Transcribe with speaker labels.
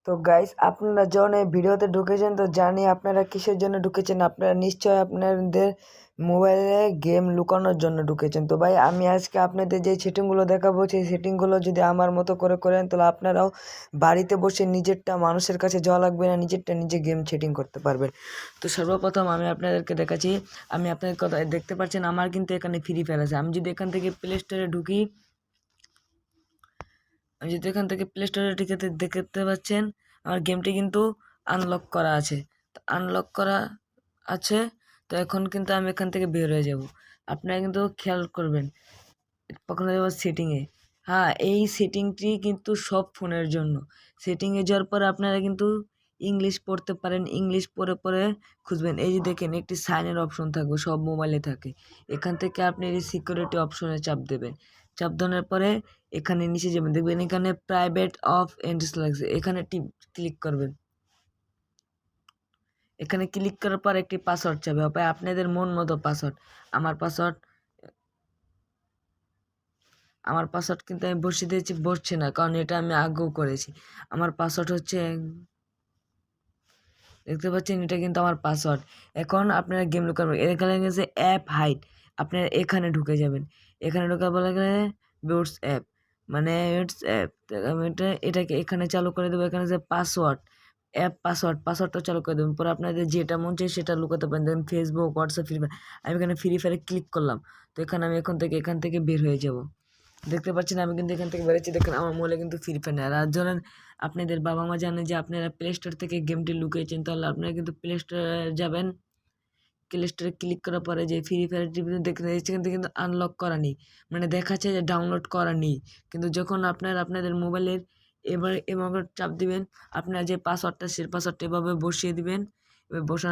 Speaker 1: তো গাইস, আপনারা যখন এই ভিডিওতে ঢুকেছেন তো জানি আপনারা কিসের জন্য ঢুকেছেন। আপনারা নিশ্চয়ই আপনাদের মোবাইলে গেম লুকানোর জন্য ঢুকেছেন। তো ভাই, আমি আজকে আপনাদের যে সেটিংগুলো দেখাবো, সেই সেটিংগুলো যদি আমার মতো করে করেন তাহলে আপনারাও বাড়িতে বসে নিজেরটা মানুষের কাছে যাওয়া লাগবে না, নিজেরটা নিজে গেম সেটিং করতে পারবেন। তো সর্বপ্রথম আমি আপনাদেরকে দেখাচ্ছি। আমি আপনাদের কথা দেখতে পাচ্ছেন, আমার কিন্তু এখানে ফ্রি ফায়ার আছে। আমি যদি এখান থেকে প্লে স্টোরে ঢুকি, আমি যদি এখান থেকে প্লে স্টোরে দেখতে পাচ্ছেন আমার গেমটি কিন্তু আনলক করা আছে। তো আনলক করা আছে, তো এখন কিন্তু আমি এখান থেকে বের হয়ে যাব। আপনারা কিন্তু খেয়াল করবেন, কখনো যাবো সেটিংয়ে। হ্যাঁ, এই সেটিংটি কিন্তু সব ফোনের জন্য। সেটিংয়ে যাওয়ার পরে আপনারা কিন্তু ইংলিশ পড়তে পারেন। ইংলিশ পড়ে পরে খুঁজবেন। এই যে দেখেন, একটি সাইনের অপশন থাকবে, সব মোবাইলে থাকে। এখান থেকে আপনি এই সিকিউরিটি অপশনে চাপ দেবেন। চাপ দেওয়ার পরে এখানে নিচে যাবেন, দেখবেন এখানে প্রাইভেট অফ এন্ট্রিস লাগছে, এখানে ক্লিক করবেন। এখানে ক্লিক করার পর একটি পাসওয়ার্ড চাবে, আপনাদের মন মতো পাসওয়ার্ড। আমার পাসওয়ার্ড কিন্তু আমি বসিয়ে দিয়েছি, বসছে না, কারণ এটা আমি আগেও করেছি। আমার পাসওয়ার্ড হচ্ছে, দেখতে পাচ্ছেন, এটা কিন্তু আমার পাসওয়ার্ড। এখন আপনারা গেম লুকাবেন, এখানে গেছে অ্যাপ হাইড, আপনারা এখানে ঢুকে যাবেন। এখানে ঢোকা বলে গেলে বিটস অ্যাপ, মানে ইটস অ্যাপ, আমি এটাকে এখানে চালু করে দেবো। এখানে যে পাসওয়ার্ড, অ্যাপ পাসওয়ার্ডটা চালু করে দেবেন। পরে আপনাদের যেটা মন চাই সেটা লুকাতে পারেন। দেখেন ফেসবুক, হোয়াটসঅ্যাপ, ফ্রি ফায়ার। আমি এখানে ফ্রি ফায়ারে ক্লিক করলাম, তো এখানে আমি এখান থেকে বের হয়ে যাব। দেখতে পাচ্ছেন আমি কিন্তু এখান থেকে বেরোচ্ছি। দেখেন আমার মোবাইলে কিন্তু ফ্রি ফায়ার নেই। আর ধরেন আপনাদের বাবা মা জানে যে আপনারা প্লে স্টোর থেকে গেমটি লুকিয়েছেন, তাহলে আপনারা কিন্তু প্লে স্টোরে যাবেন। প্লে স্টোরে ক্লিক করার পরে যে ফ্রি ফায়ার টিভিতে দেখতে এখান থেকে কিন্তু আনলক করা নেই, মানে দেখাচ্ছে যে ডাউনলোড করা নেই। কিন্তু যখন আপনাদের মোবাইলের এভাবে চাপ দিবেন, আপনার যে পাসওয়ার্ডটা, সেই পাসওয়ার্ডটা এভাবে বসিয়ে দিবেন। এবার বসানোর